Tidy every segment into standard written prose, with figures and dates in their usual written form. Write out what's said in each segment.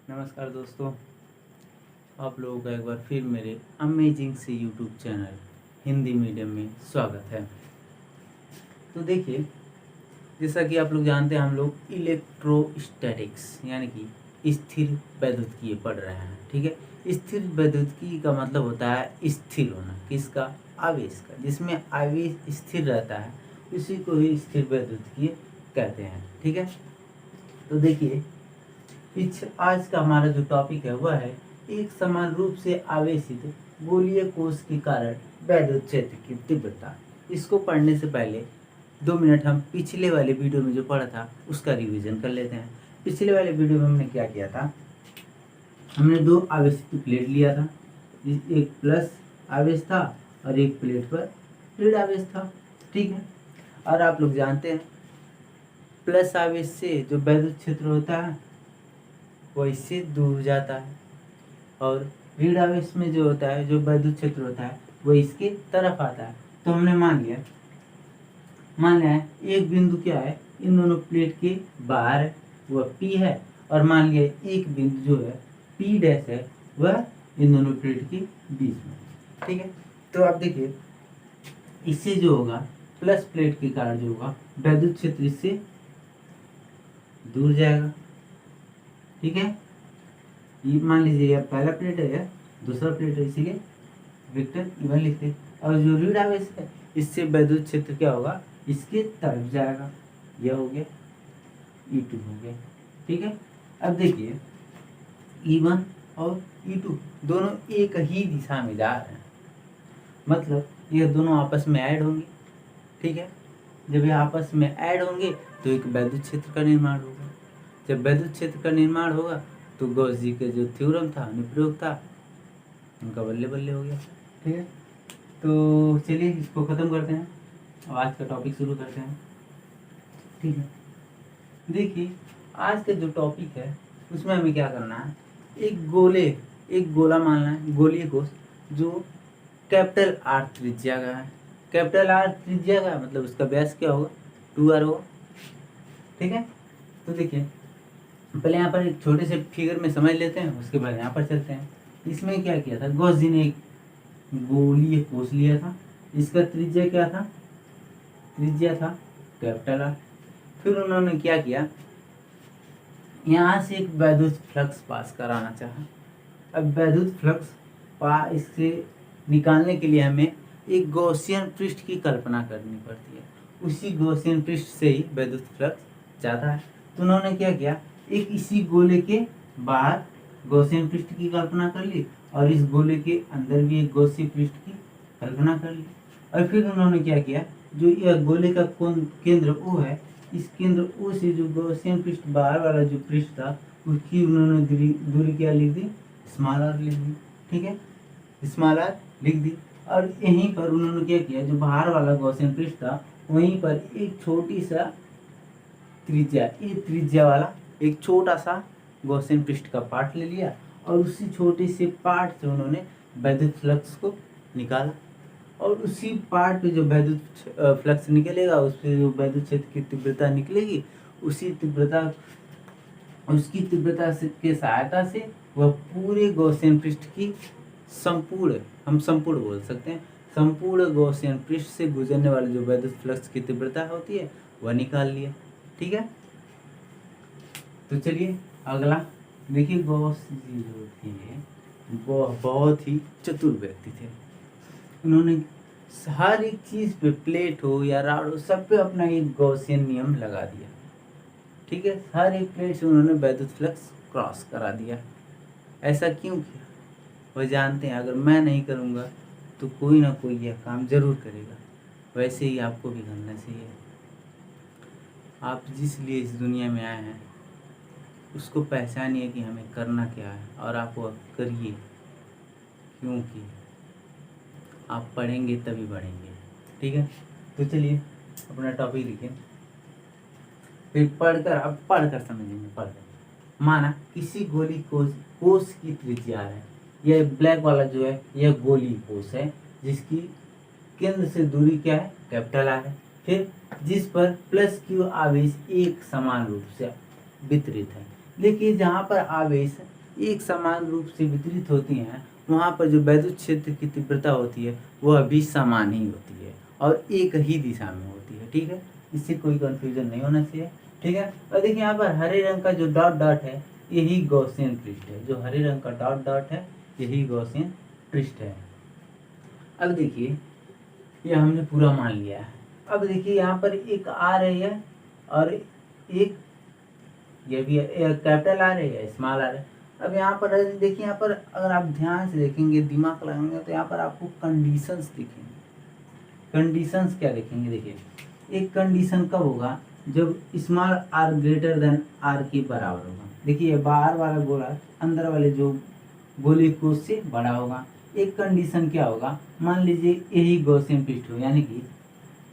नमस्कार दोस्तों, आप लोगों का एक बार फिर मेरे अमेजिंग से यूट्यूब चैनल हिंदी मीडियम में स्वागत है। तो देखिए, जैसा कि आप लोग जानते हैं, हम लोग इलेक्ट्रोस्टैटिक्स यानी कि स्थिर वैद्युतिकी पढ़ रहे हैं। ठीक है, स्थिर वैद्युतिकी का मतलब होता है स्थिर होना, किसका? आवेश का। जिसमें आवेश स्थिर रहता है उसी को ही स्थिर वैद्युतिकी कहते हैं। ठीक है, तो देखिए, आज का हमारा जो टॉपिक है वह है एक समान रूप से आवेशित गोलीय कोश के कारण वैद्युत क्षेत्र की तीव्रता। इसको पढ़ने से पहले 2 मिनट हम पिछले वाले वीडियो में जो पढ़ा था उसका रिवीजन कर लेते हैं। पिछले वाले वीडियो में हमने क्या किया था? हमने 2 आवेशित प्लेट लिया था, एक प्लस आवेश था और एक प्लेट पर ऋण आवेश था। ठीक है, और आप लोग जानते हैं प्लस आवेश से जो वैद्युत क्षेत्र होता है वो इससे दूर जाता है, और ऋण आवेश में जो होता है, जो वैद्युत क्षेत्र होता है, वो इसके तरफ आता है। तो हमने मान लिया है एक बिंदु क्या है, इन दोनों प्लेट के बाहर है, वह P है, और मान लिया एक बिंदु जो है P डैश है, वह इन दोनों प्लेट के बीच में। ठीक है, तो आप देखिए, इससे जो होगा प्लस प्लेट के कारण जो होगा वैद्युत क्षेत्र इससे दूर जाएगा। ठीक है, ये मान लीजिए यह पहला प्लेट है, दूसरा प्लेट है, इसीलिए वेक्टर इवन लिखते। और जो ऋण आवेश है इससे वैद्युत क्षेत्र क्या होगा, इसके तरफ जाएगा। यह हो गया E2 हो गया। ठीक है, अब देखिए E1 और E2 दोनों एक ही दिशा में जा रहे हैं, मतलब यह दोनों आपस में ऐड होंगे। ठीक है, जब ये आपस में ऐड होंगे तो एक वैद्युत क्षेत्र का निर्माण होगा। जब वैद्युत क्षेत्र का निर्माण होगा तो गॉस जी का जो थ्योरम था, अनुप्रयोग था, उनका बल्ले बल्ले हो गया। ठीक है, तो चलिए इसको ख़त्म करते हैं और आज का टॉपिक शुरू करते हैं। ठीक है, देखिए आज का जो टॉपिक है उसमें हमें क्या करना है, एक गोला मानना है, गोलीय कोश जो कैपिटल R त्रिज्या का है। कैपिटल R त्रिज्या का मतलब उसका व्यास क्या होगा, 2r होगा। ठीक है, तो देखिए पहले यहाँ पर एक छोटे से फिगर में समझ लेते हैं, उसके बाद यहाँ पर चलते हैं। इसमें क्या किया था, गॉस जी ने एक गोलीय कोश लिया था, इसका त्रिज्या क्या था, त्रिज्या था कैपिटल R। फिर उन्होंने क्या किया, यहाँ से एक वैद्युत फ्लक्स पास कराना चाहा। अब वैद्युत फ्लक्स इससे निकालने के लिए हमें एक गॉसियन पृष्ठ की कल्पना करनी पड़ती है, उसी गॉसियन पृष्ठ से ही वैद्युत फ्लक्स जाता है। तो उन्होंने क्या किया, एक इसी गोले के बाहर गॉसियन पृष्ठ की कल्पना कर ली और इस गोले के अंदर भी एक गॉसियन पृष्ठ की कल्पना कर ली। और फिर उन्होंने क्या किया, जो यह गोले का केंद्र O है, इस केंद्र O से जो गॉसियन पृष्ठ बाहर वाला जो पृष्ठ था उसकी उन्होंने दूरी क्या लिख दी, स्मॉल r लिख दी। ठीक है, स्मॉल r लिख दी, और यहीं पर उन्होंने क्या किया, जो बाहर वाला गॉसियन पृष्ठ था वहीं पर एक छोटी सा त्रिज्या वाला एक छोटा सा गॉसियन पृष्ठ का पार्ट ले लिया और उसी छोटे से पार्ट से उन्होंने वैद्युत फ्लक्स को निकाला। और उसी पार्ट पे जो वैद्युत फ्लक्स निकलेगा, उससे जो वैद्युत क्षेत्र की तीव्रता निकलेगी, उसकी तीव्रता के सहायता से वह पूरे गॉसियन पृष्ठ की संपूर्ण बोल सकते हैं, संपूर्ण गॉसियन पृष्ठ से गुजरने वाले जो वैद्युत फ्लक्स की तीव्रता होती है वह निकाल लिया। ठीक है, तो चलिए अगला देखिए, गॉस जी जो थे वो बहुत ही चतुर व्यक्ति थे। उन्होंने हर एक चीज पे, प्लेट हो या राड हो, सब पे अपना एक गॉसियन नियम लगा दिया। ठीक है, हर एक प्लेट से उन्होंने वैद्युत फ्लक्स क्रॉस करा दिया। ऐसा क्यों किया, वह जानते हैं। अगर मैं नहीं करूँगा तो कोई ना कोई यह काम जरूर करेगा। वैसे ही आपको भी करना चाहिए। आप जिस लिए इस दुनिया में आए हैं उसको पहचानिए कि हमें करना क्या है, और आप वह करिए, क्योंकि आप पढ़ेंगे तभी बढ़ेंगे। ठीक है, तो चलिए अपना टॉपिक लिखिए, फिर पढ़कर समझेंगे। पढ़कर माना किसी गोली कोश की त्रिज्या है, यह ब्लैक वाला जो है यह गोली कोश है, जिसकी केंद्र से दूरी क्या है, कैपिटल R है। फिर जिस पर प्लस Q आवेश एक समान रूप से वितरित है। देखिए जहाँ पर आवेश एक समान रूप से वितरित होती हैं वहाँ पर जो वैद्युत क्षेत्र की तीव्रता होती है वह भी समान ही होती है और एक ही दिशा में होती है। ठीक है, इससे कोई कंफ्यूजन नहीं होना चाहिए। ठीक है, और देखिए यहाँ पर हरे रंग का जो डॉट डॉट है यही गॉसियन पृष्ठ है। जो हरे रंग का डॉट डॉट है यही गॉसियन पृष्ठ है। अब देखिए ये हमने पूरा मान लिया है। अब देखिए यहाँ पर एक आ रही है और एक ये भी कैपिटल आ रही है, स्मॉल आ रहा है। अब यहाँ पर देखिए, यहाँ पर अगर आप ध्यान से देखेंगे, दिमाग लगाएंगे तो यहाँ पर आपको कंडीशंस दिखेंगे। कंडीशंस क्या देखेंगे? देखिए एक कंडीशन कब होगा? जब small r greater than r के बराबर होगा। देखिए बाहर वाला गोला अंदर वाले जो गोले को उससे बड़ा होगा। एक कंडीशन क्या होगा? मान लीजिए यही गॉसियन पृष्ठ हो, यानी कि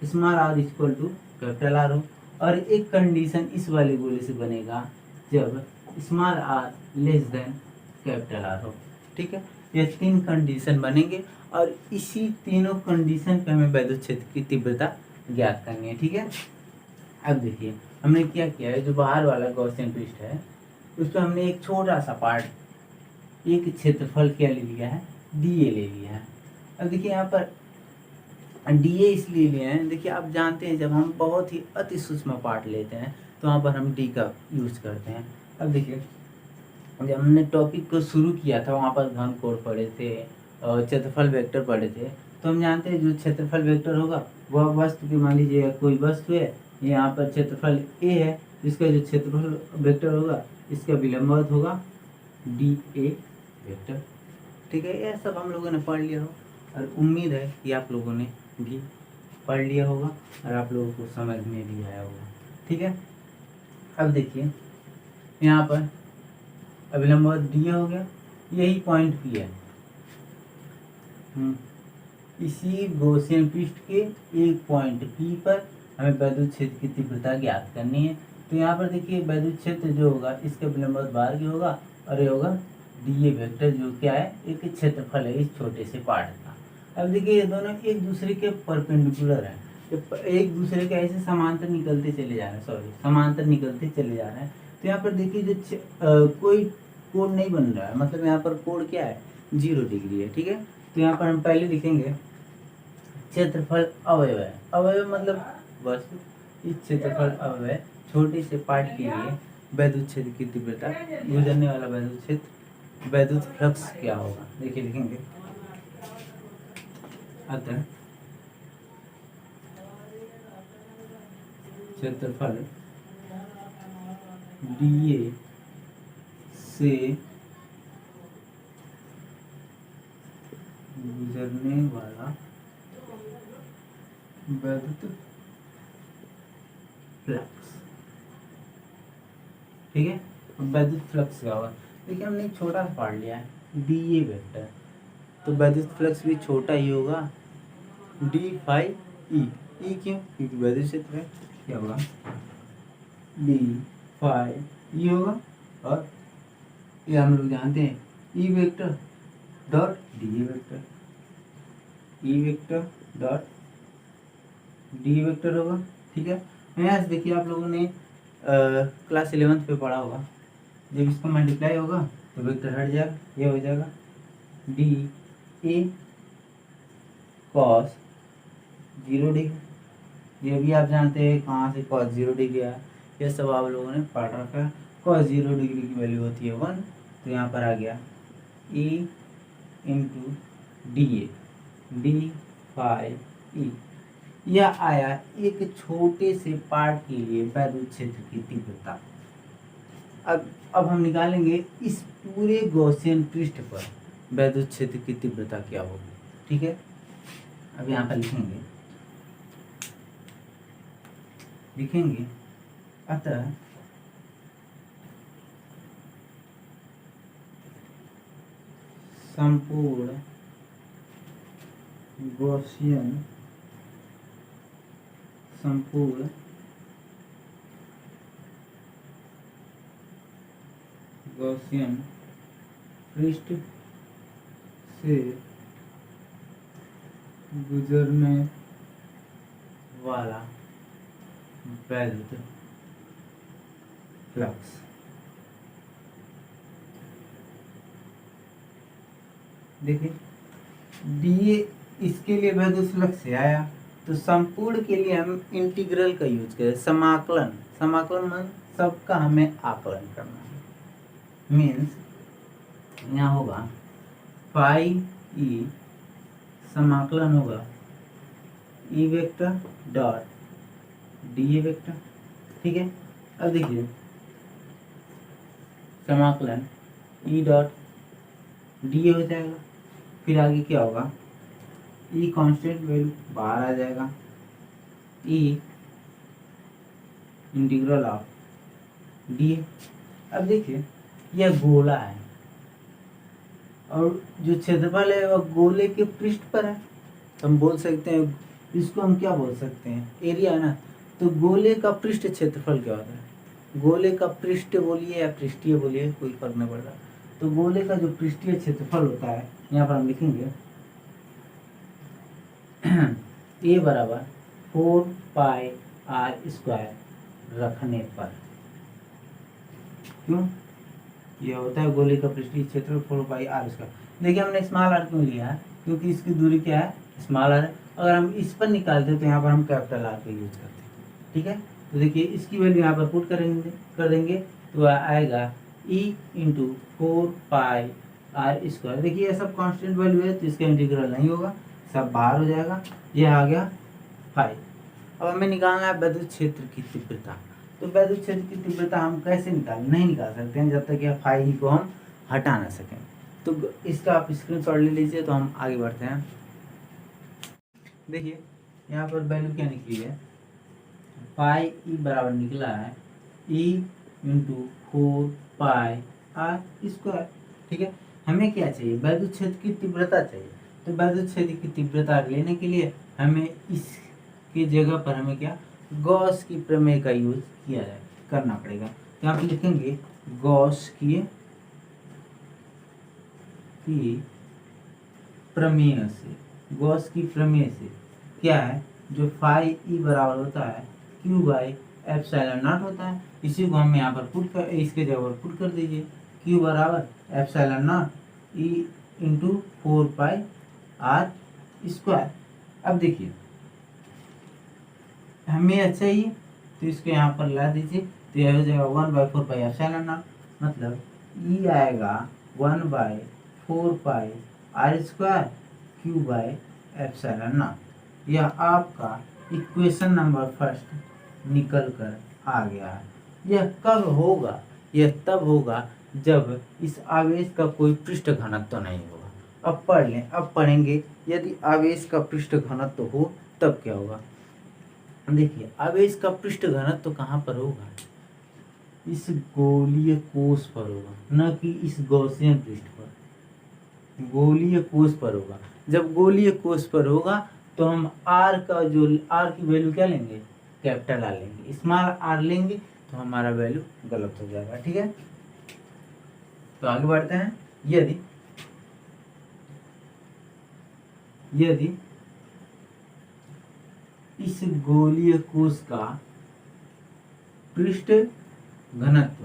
small r equal to capital R हो, और एक कंडीशन इस वाले गोले से बनेगा जब small r less than capital R हो। ठीक है, ये तीन कंडीशन बनेंगे और इसी तीनों कंडीशन पे हमें वैद्युत क्षेत्र की तीव्रता ज्ञात करनी है। ठीक है, अब देखिए हमने क्या किया है, जो बाहर वाला गॉसियन पृष्ठ है उस पर हमने एक छोटा सा पार्ट, एक क्षेत्रफल क्या ले लिया है? डीए ले लिया है। अब देखिए यहाँ पर डीए इसलिए लिए हैं, देखिए आप जानते हैं जब हम बहुत ही अति सूक्ष्म पार्ट लेते हैं तो वहाँ पर हम डी का यूज करते हैं। अब देखिए जब हमने टॉपिक को शुरू किया था वहाँ पर घन कोण पढ़े थे और क्षेत्रफल वेक्टर पढ़े थे, तो हम जानते हैं जो क्षेत्रफल वेक्टर होगा वह वस्तु की, मान लीजिए कोई वस्तु है, यहाँ पर क्षेत्रफल ए है, इसका जो क्षेत्रफल वेक्टर होगा इसका विलंबवत होगा डी ए वेक्टर। ठीक है, यह सब हम लोगों ने पढ़ लिया हो और उम्मीद है कि आप लोगों ने भी पढ़ लिया होगा और आप लोगों को समझ में भी आया होगा। ठीक है, अब देखिए यहाँ पर अविलंबवत डी हो गया, यही पॉइंट पी है। इसी गॉसियन पृष्ठ के एक पॉइंट पी पर हमें वैद्युत क्षेत्र की तीव्रता ज्ञात करनी है। तो यहाँ पर देखिए वैद्युत क्षेत्र जो होगा इसका विलंबवत बाहर की होगा और ये होगा डी ए वेक्टर, जो क्या है? एक क्षेत्रफल है इस छोटे से पार्ट का। अब देखिए ये दोनों एक दूसरे के परपेंडिकुलर हैं, एक दूसरे के ऐसे समांतर निकलते चले जा रहे हैं, समांतर निकलते चले जा रहे हैं। तो यहाँ पर देखिए जो कोई कोण नहीं बन रहा है, मतलब यहाँ पर कोण क्या है? 0 डिग्री है। ठीक है, तो यहाँ पर हम पहले लिखेंगे क्षेत्रफल अवयव है। अवयव मतलब वस्तु, इस क्षेत्रफल अवयव छोटे से पार्ट के लिए वैद्युत क्षेत्र की तीव्रता, गुजरने वाला वैद्युत क्षेत्र, वैद्युत फ्लक्स क्या होगा? देखिए लिखेंगे अतः क्षेत्रफल डीए से गुजरने वाला वैद्युत फ्लक्स। ठीक है, वैद्युत फ्लक्स क्या होगा? देखिए हमने एक छोटा सा पार्ट लिया है डी ए वेक्टर, तो वैद्युत फ्लक्स भी छोटा ही होगा, डी फाई ई। ई क्यों? क्योंकि वैद्युत क्षेत्र है। क्या होगा? डी फाई ई होगा, और ये हम लोग जानते हैं E vector dot D A vector, E vector dot D vector होगा। ठीक है, यहाँ से देखिए आप लोगों ने क्लास 11th पे पढ़ा होगा, जब इसका मल्टीप्लाई होगा तो वेक्टर हट जाएगा, ये हो जाएगा डी ए कॉस 0 डिग्री। ये भी आप जानते हैं कहाँ से कॉस 0 डिग्री आया, ये सब आप लोगों ने पढ़ रखा है। कॉस 0 डिग्री की वैल्यू होती है 1, तो यहाँ पर आ गया E into d A d phi E. यह आया एक छोटे से पार्ट के लिए वैद्युत क्षेत्र की तीव्रता। अब हम निकालेंगे इस पूरे गॉसियन पृष्ठ पर वैद्युत क्षेत्र की तीव्रता क्या होगी। ठीक है, अब यहाँ पर लिखेंगे अतः संपूर्ण गॉसियन पृष्ठ से गुजरने वाला वैद्युत फ्लक्स देखिए डी इसके लिए वैद्युत से आया, तो संपूर्ण के लिए हम इंटीग्रल का यूज करें, समाकलन। समाकलन मान सबका हमें आकलन करना है। मीन्स यहाँ होगा फाई ई, समाकलन होगा E vector dot D vector. ठीक है, अब देखिए समाकलन ई डॉट डी हो जाएगा, फिर आगे क्या होगा, ई कांस्टेंट वैल्यू बाहर आ जाएगा, ई इंटीग्रल ऑफ डी। अब देखिए यह गोला है और जो क्षेत्रफल है वह गोले के पृष्ठ पर है, तो हम बोल सकते हैं इसको हम क्या बोल सकते हैं, एरिया है ना। तो गोले का पृष्ठ क्षेत्रफल क्या होता है, गोले का पृष्ठ बोलिए या पृष्ठीय बोलिए, कोई फर्क नहीं पड़ता। तो गोले का जो पृष्ठीय क्षेत्रफल होता है, यहाँ पर हम लिखेंगे ए बराबर 4 पाई आर स्क्वायर रखने पर। क्यों, यह होता है गोले का पृष्ठीय क्षेत्र 4 पाई आर स्क्वायर। देखिए हमने स्मॉल आर क्यों लिया है, क्योंकि इसकी दूरी क्या है, स्मॉल आर है। अगर हम इस पर निकालते हैं तो यहाँ पर हम कैपिटल आर का यूज करते हैं। ठीक है, तो देखिए इसकी वैल्यू यहाँ पर पुट कर देंगे तो आएगा E into 4 pi r square. देखिए ये सब कांस्टेंट वैल्यू है तो इसका इंटीग्रल नहीं होगा, सब बाहर हो जाएगा, ये आ गया 5। अब हमें निकालना है वैद्युत क्षेत्र की तीव्रता। तो वैद्युत क्षेत्र की तीव्रता हम कैसे नहीं निकाल सकते हैं जब तक यह फाई को हम हटा ना सकें। तो इसका आप स्क्रीनशॉट ले लीजिए, तो हम आगे बढ़ते हैं। देखिए यहाँ पर वैल्यू क्या निकली है, पाई ई बराबर निकला है E into 4 pi r square. ठीक है, हमें क्या चाहिए, वैद्युत क्षेत्र की तीव्रता चाहिए। तो वैद्युत क्षेत्र की तीव्रता लेने के लिए हमें इसकी जगह पर हमें क्या, गॉस की प्रमेय का यूज करना पड़ेगा। तो यहाँ पे लिखेंगे गॉस की प्रमेय से, गॉस की प्रमेय से क्या है, जो फाई ई बराबर होता है क्यू बाई एप्सिलॉन नॉट होता है। इसी को हम यहाँ पर इसके जगह पर पुट कर दीजिए, क्यू बराबर epsilon naught E into 4 pi r square. अब देखिए हमें यह चाहिए तो इसको यहाँ पर ला दीजिए, तो यह हो जाएगा 1/4 पाई एप्सिलॉन नॉट, मतलब ई आएगा 1/4 pi r square q by epsilon naught. यह आपका इक्वेशन नंबर फर्स्ट निकल कर आ गया है। यह कब होगा, यह तब होगा जब इस आवेश का कोई पृष्ठ घनत्व तो नहीं होगा। अब पढ़ लें, अब पढ़ेंगे यदि आवेश का पृष्ठ घनत्व हो तब क्या होगा। देखिए आवेश का पृष्ठ घनत्व तो कहाँ पर होगा, इस गोलीय कोश पर होगा, न कि इस गॉसियन पृष्ठ पर, गोलीय कोश पर होगा। जब गोलीय कोश पर होगा तो हम आर का जो आर की वैल्यू क्या लेंगे, कैपिटल आर लेंगे। स्मॉल आर लेंगे तो हमारा वैल्यू गलत हो जाएगा। ठीक है, तो आगे बढ़ते हैं। यदि इस गोलीय कोश का पृष्ठ घनत्व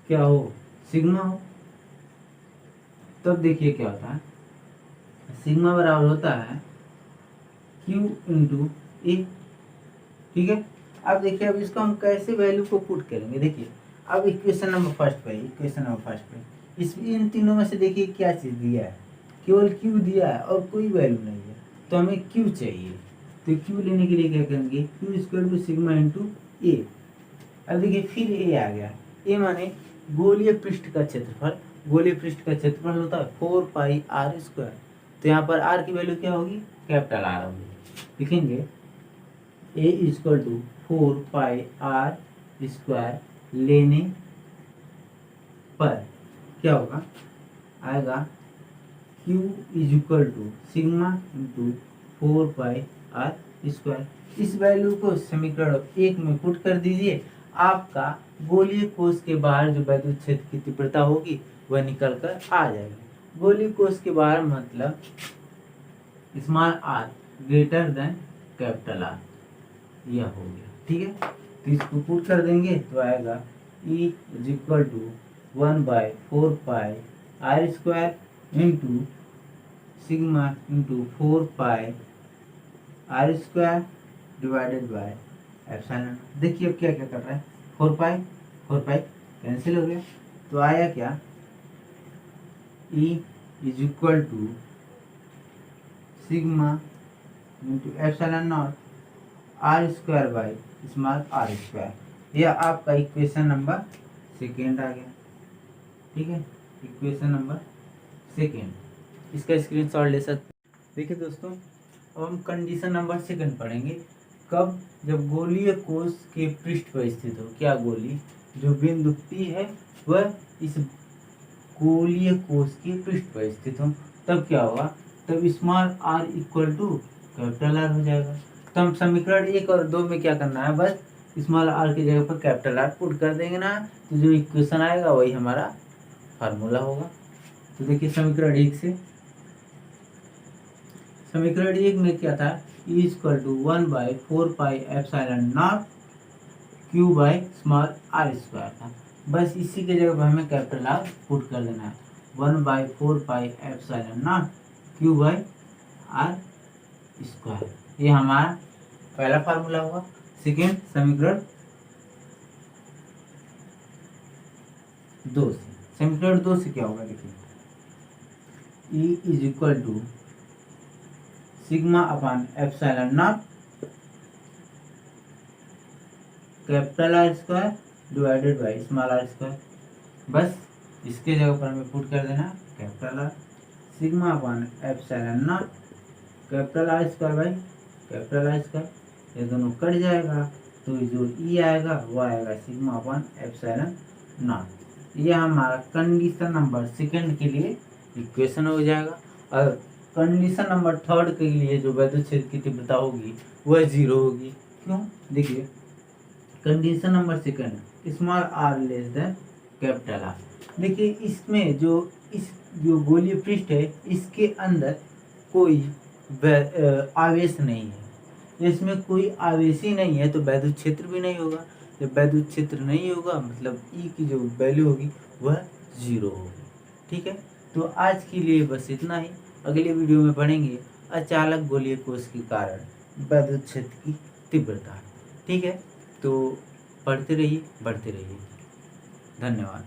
क्या हो, सिग्मा हो, तब देखिए क्या होता है, सिग्मा बराबर होता है Q इंटू ए। ठीक है, अब देखिए अब इसको हम कैसे वैल्यू को पुट करेंगे। देखिए अब इक्वेशन नंबर फर्स्ट पे इन तीनों में से देखिए क्या चीज़ दिया है, केवल Q दिया है और कोई वैल्यू नहीं है, तो हमें Q चाहिए। तो Q लेने के लिए क्या करेंगे, Q square to sigma into A. अब देखिए फिर ए आ गया, ए माने गोलीय पृष्ठ का क्षेत्रफल। गोलीय पृष्ठ का क्षेत्रफल होता है 4 पाई आर स्क्वायर। तो यहाँ पर आर की वैल्यू क्या होगी, कैपिटल आर होगी। लिखेंगे A equal to 4 pi r square लेने पर क्या होगा, आएगा Q is equal to sigma into 4 pi r square. इस वैल्यू को समीकरण 1 में पुट कर दीजिए, आपका गोलीय कोश के बाहर जो वैद्युत क्षेत्र की तीव्रता होगी वह निकल कर आ जाएगी। गोलीय कोश के बाहर मतलब small r greater than capital R, यह हो गया। ठीक है, तो इसको पुट कर देंगे तो आएगा E is equal to 1/4 pi r square into sigma into 4 pi r square divided by epsilon. देखिए अब क्या क्या कर रहा है, 4 पाई कैंसिल हो गया, तो आया क्या, E is equal to sigma into epsilon naught r square by small r square. यह आपका इक्वेशन नंबर सेकेंड आ गया। ठीक है, इक्वेशन नंबर सेकेंड, इसका स्क्रीनशॉट ले सकते। देखिए दोस्तों, अब हम कंडीशन नंबर सेकंड पढ़ेंगे। कब, जब गोलीय कोश के पृष्ठ पर स्थित हो। क्या गोली, जो बिंदु P है वह इस गोलीय कोश के पृष्ठ पर स्थित हो, तब क्या होगा, तब small r equal to capital R हो जाएगा। तो हम समीकरण 1 और 2 में क्या करना है, बस स्मॉल r की जगह पर कैपिटल R पुट कर देंगे ना, तो जो इक्वेशन आएगा वही हमारा फार्मूला होगा। तो देखिए समीकरण 1 से, समीकरण 1 में क्या था, E equal to 1/4 pi epsilon naught Q by small r square था। बस इसी के जगह पर हमें कैपिटल R पुट कर देना है, 1/4 pi epsilon naught Q by r square. ये हमारा पहला फार्मूला होगा। सेकेंड, समीकरण 2 से, समीकरण 2 से क्या होगा, देखिए E is equal to sigma upon epsilon naught capital R square divided by small r square. बस इसके जगह पर हमें पुट कर देना capital R, sigma upon epsilon naught capital R square by capital R square. ये दोनों कट जाएगा, तो जो E आएगा वो आएगा सिग्मा अपान एप्सिलॉन नॉट। ये हमारा कंडीशन नंबर सेकंड के लिए इक्वेशन हो जाएगा। और कंडीशन नंबर थर्ड के लिए जो वैद्युत क्षेत्र की तीव्रता होगी वह 0 होगी। क्यों, देखिए condition number second, small r less than capital R। देखिए इसमें जो इस जो गोलीय पृष्ठ है इसके अंदर कोई आवेश नहीं है, इसमें कोई आवेश ही नहीं है, तो वैद्युत क्षेत्र भी नहीं होगा। जब वैद्युत क्षेत्र नहीं होगा मतलब E की जो वैल्यू होगी वह 0 होगी। ठीक है, तो आज के लिए बस इतना ही। अगले वीडियो में पढ़ेंगे अचालक गोलीय कोश के कारण वैद्युत क्षेत्र की तीव्रता। ठीक है, तो पढ़ते रहिए, बढ़ते रहिए। धन्यवाद।